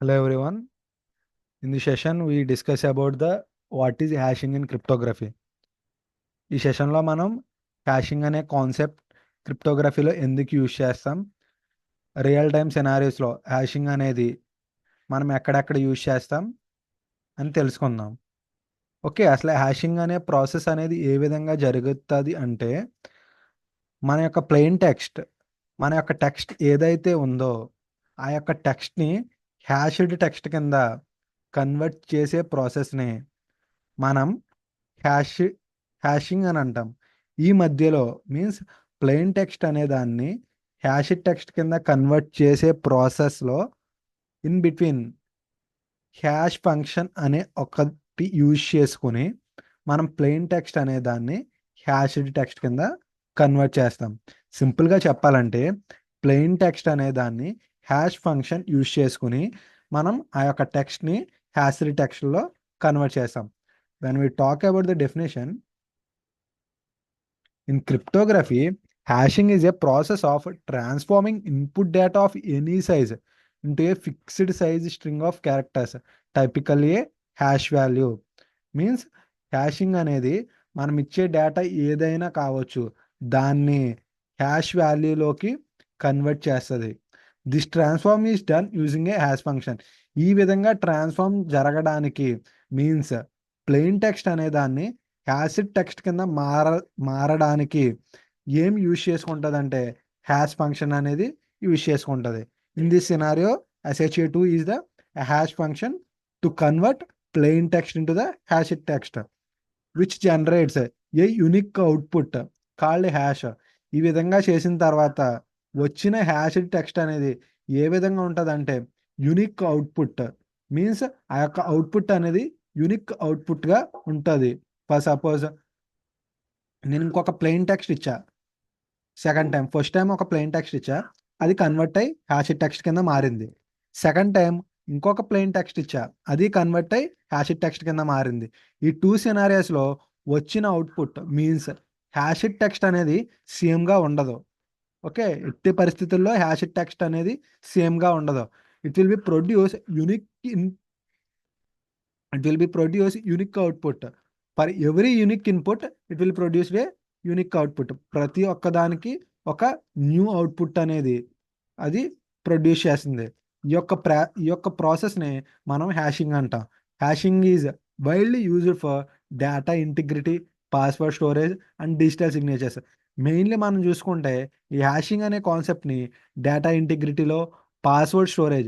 Hello everyone. In this session, we discuss about the what is hashing in cryptography. ఈ సెషన్లో మనం hashing అనే concept క్రిప్టోగ్రఫీలో ఎందుకు use చేస్తాం, రియల్ టైమ్ సినారియోస్లో హ్యాషింగ్ అనేది మనం ఎక్కడెక్కడ యూజ్ చేస్తాం అని తెలుసుకుందాం. ఓకే, అసలు హ్యాషింగ్ అనే ప్రాసెస్ అనేది ఏ విధంగా జరుగుతుంది అంటే, మన యొక్క ప్లెయిన్ టెక్స్ట్, మన యొక్క టెక్స్ట్ ఏదైతే ఉందో ఆ యొక్క టెక్స్ట్ని హ్యాష్డ్ టెక్స్ట్ కింద కన్వర్ట్ చేసే ప్రాసెస్ని మనం హ్యాష్ హ్యాషింగ్ అని అంటాం. ఈ మధ్యలో మీన్స్ ప్లెయిన్ టెక్స్ట్ అనే దాన్ని హ్యాష్ టెక్స్ట్ కింద కన్వర్ట్ చేసే ప్రాసెస్లో ఇన్ బిట్వీన్ హ్యాష్ ఫంక్షన్ అనే ఒకటి యూజ్ చేసుకుని మనం ప్లెయిన్ టెక్స్ట్ అనే దాన్ని హ్యాష్డ్ టెక్స్ట్ కింద కన్వర్ట్ చేస్తాం. సింపుల్గా చెప్పాలంటే ప్లెయిన్ టెక్స్ట్ అనే దాన్ని హ్యాష్ ఫంక్షన్ యూజ్ చేసుకుని మనం ఆ యొక్క టెక్స్ట్ని హ్యాష్డ్ టెక్స్ట్లో కన్వర్ట్ చేస్తాం. When we talk about the definition, in cryptography, hashing is a process of transforming input data of any size into a fixed size string of characters, typically a hash value. Means hashing అనేది మనం ఇచ్చే data ఏదైనా కావచ్చు, దాన్ని hash వాల్యూలోకి convert చేస్తుంది. This transform is done using a hash function. ఈ విధంగా transform జరగడానికి మీన్స్ ప్లెయిన్ టెక్స్ట్ అనే దాన్ని హ్యాష్ టెక్స్ట్ కింద మారడానికి ఏం యూజ్ చేసుకుంటుంది అంటే హ్యాష్ ఫంక్షన్ అనేది యూజ్ చేసుకుంటుంది. In this scenario SHA-2 is the hash function to convert plain text into the hashed text, which generates a unique output called hash. ఈ విధంగా చేసిన తర్వాత వచ్చిన హ్యాష్డ్ టెక్స్ట్ అనేది ఏ విధంగా ఉంటుంది అంటే యునిక్ అవుట్పుట్. మీన్స్ ఆ యొక్క అవుట్పుట్ అనేది యునిక్ అవుట్పుట్గా ఉంటుంది. ఫర్ సపోజ్ నేను ఇంకొక ప్లెయిన్ టెక్స్ట్ ఇచ్చా, సెకండ్ టైం, ఫస్ట్ టైం ఒక ప్లెయిన్ టెక్స్ట్ ఇచ్చా, అది కన్వర్ట్ అయ్యి హ్యాష్డ్ టెక్స్ట్ కింద మారింది. సెకండ్ టైం ఇంకొక ప్లెయిన్ టెక్స్ట్ ఇచ్చా, అది కన్వర్ట్ అయ్యి హ్యాష్డ్ టెక్స్ట్ కింద మారింది. ఈ టూ సినారియోస్లో వచ్చిన అవుట్పుట్ మీన్స్ హ్యాష్డ్ టెక్స్ట్ అనేది సేమ్గా ఉండదు. ఓకే, ఎట్టి పరిస్థితుల్లో హ్యాష్డ్ టెక్స్ట్ అనేది సేమ్గా ఉండదు. It will B produce unique output. For every unique input it will produce a unique output. ప్రతి ఒక్కదానికి ఒక న్యూ అవుట్పుట్ అనేది అది ప్రొడ్యూస్ చేస్తుంది. ఈ యొక్క ప్రాసెస్ని మనం హ్యాషింగ్ అంటాం. Hashing is widely used for data integrity, password storage and digital signatures. Mainly మనం చూసుకుంటే ఈ హ్యాషింగ్ అనే కాన్సెప్ట్ని డేటా ఇంటిగ్రిటీలో, పాస్వర్డ్ స్టోరేజ్,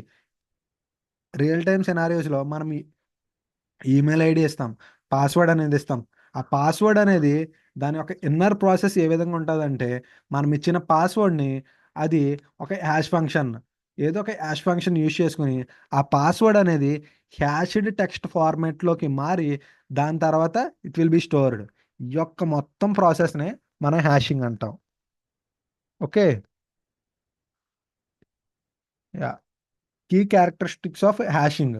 రియల్ టైమ్ సినారియోస్లో మనం ఈమెయిల్ ఐడి ఇస్తాం, పాస్వర్డ్ అనేది ఇస్తాం. ఆ పాస్వర్డ్ అనేది దాని యొక్క ఇన్నర్ ప్రాసెస్ ఏ విధంగా ఉంటుందంటే, మనం ఇచ్చిన పాస్వర్డ్ని అది ఒక హ్యాష్ ఫంక్షన్, ఏదో ఒక హ్యాష్ ఫంక్షన్ యూజ్ చేసుకుని ఆ పాస్వర్డ్ అనేది హ్యాష్డ్ టెక్స్ట్ ఫార్మాట్లోకి మారి దాని తర్వాత ఇట్ విల్ బి స్టోర్డ్. ఈ యొక్క మొత్తం ప్రాసెస్నే మనం హ్యాషింగ్ అంటాం. Okay, yeah. Key characteristics of hashing.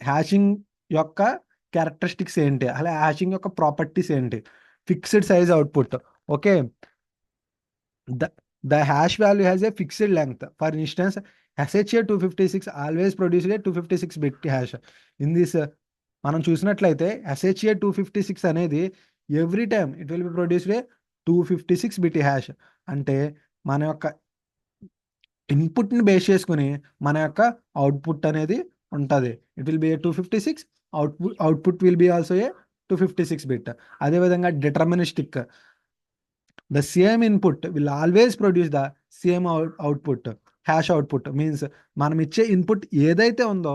Hashing యొక్క క్యారెక్టరిస్టిక్స్ ఏంటి, అలా హ్యాషింగ్ యొక్క ప్రాపర్టీస్ ఏంటి? Fixed size output. Okay, the hash value has a fixed length. For instance SHA-256 always produce a 256 bit hash. In this మనం చూసినట్లయితే SHA-256 అనేది every time it will be produced a 256 bit hash. అంటే మన యొక్క ఇన్పుట్ని base చేసుకుని మన యొక్క output అనేది ఉంటుంది. It will be a 256, output will be also a 256 bit. అదేవిధంగా deterministic, the same input will always produce the same output. Hash output means మనం ఇచ్చే ఇన్పుట్ ఏదైతే ఉందో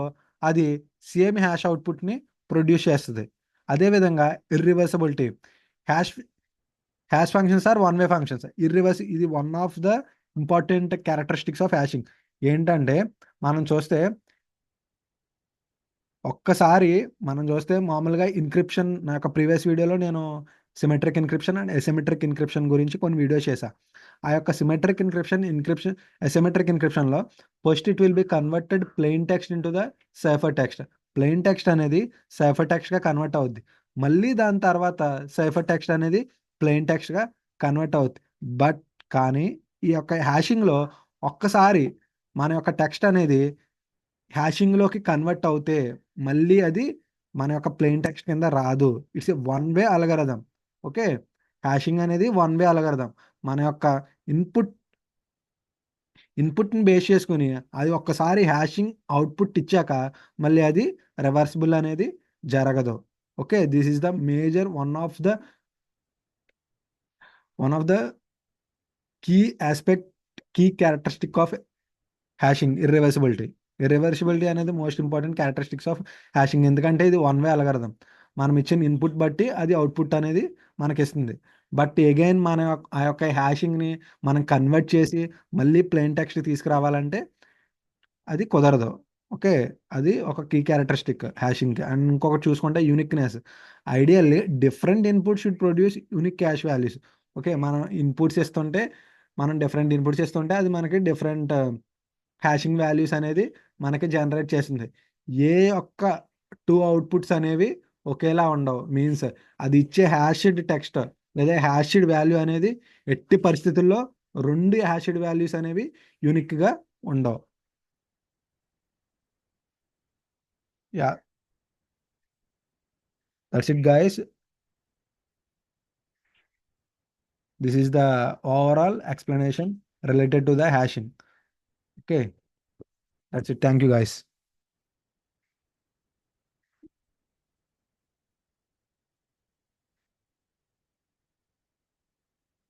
అది సేమ్ హ్యాష్ అవుట్పుట్ని ప్రొడ్యూస్ చేస్తుంది. అదేవిధంగా irreversibility, hash hash functions are one way functions. ఇది one of the important characteristics of hashing. ఏంటంటే మనం చూస్తే ఒక్కసారి మనం చూస్తే మామూలుగా ఇన్క్రిప్షన్, నా యొక్క ప్రీవియస్ వీడియోలో నేను symmetric encryption and asymmetric encryption గురించి కొన్ని వీడియోస్ చేశా. ఆ యొక్క సిమెట్రిక్ ఇన్క్రిప్షన్ ఎసిమెట్రిక్ ఇన్క్రిప్షన్లో first it will be converted plain text into the cipher text. Plain text అనేది సైఫర్ టెక్స్ట్గా కన్వర్ట్ అవుద్ది. మళ్ళీ దాని తర్వాత సైఫర్ టెక్స్ట్ అనేది ప్లెయిన్ టెక్స్ట్గా కన్వర్ట్ అవుద్ది. బట్ కానీ ఈ యొక్క హ్యాషింగ్లో ఒక్కసారి మన యొక్క టెక్స్ట్ అనేది హ్యాషింగ్లోకి కన్వర్ట్ అవుతే మళ్ళీ అది మన యొక్క ప్లెయిన్ టెక్స్ట్ కింద రాదు. It's a one way algorithm. Okay, hashing అనేది వన్ వే అలగరదం. మన యొక్క ఇన్పుట్ ఇన్పుట్ని బేస్ చేసుకుని అది ఒక్కసారి హ్యాషింగ్ అవుట్పుట్ ఇచ్చాక మళ్ళీ అది రివర్సిబుల్ అనేది జరగదు. Okay, this is the major one of the key aspect, key characteristic of hashing irreversibility. Irreversibility అనేది most important characteristics of hashing. ఎందుకంటే ఇది వన్ వే అలగరదం. మనం ఇచ్చిన ఇన్పుట్ బట్టి అది అవుట్పుట్ అనేది మనకిస్తుంది. బట్ అగైన్ ఆ యొక్క హ్యాషింగ్ని మనం కన్వర్ట్ చేసి మళ్ళీ ప్లెయిన్ టెక్స్ట్ తీసుకురావాలంటే అది కుదరదు. ఓకే, అది ఒక కీ క్యారెక్టరిస్టిక్ హ్యాషింగ్కి. అండ్ ఇంకొకటి చూసుకుంటే uniqueness. Ideally different input should produce unique cash values. Okay, మనం డిఫరెంట్ ఇన్పుట్స్ ఇస్తుంటే అది మనకి డిఫరెంట్ హ్యాషింగ్ వాల్యూస్ అనేది మనకి జనరేట్ చేసింది. ఏ ఒక్క టూ అవుట్పుట్స్ అనేవి ఒకేలా ఉండవు. మీన్స్ అది ఇచ్చే హ్యాష్డ్ టెక్స్ట్ లేదా హ్యాష్డ్ వాల్యూ అనేది ఎట్టి పరిస్థితుల్లో రెండు హ్యాష్డ్ వాల్యూస్ అనేవి యూనిక్గా ఉండవు. Yeah, that's it guys. This is the overall explanation related to the hashing. Okay, that's it. Thank you guys.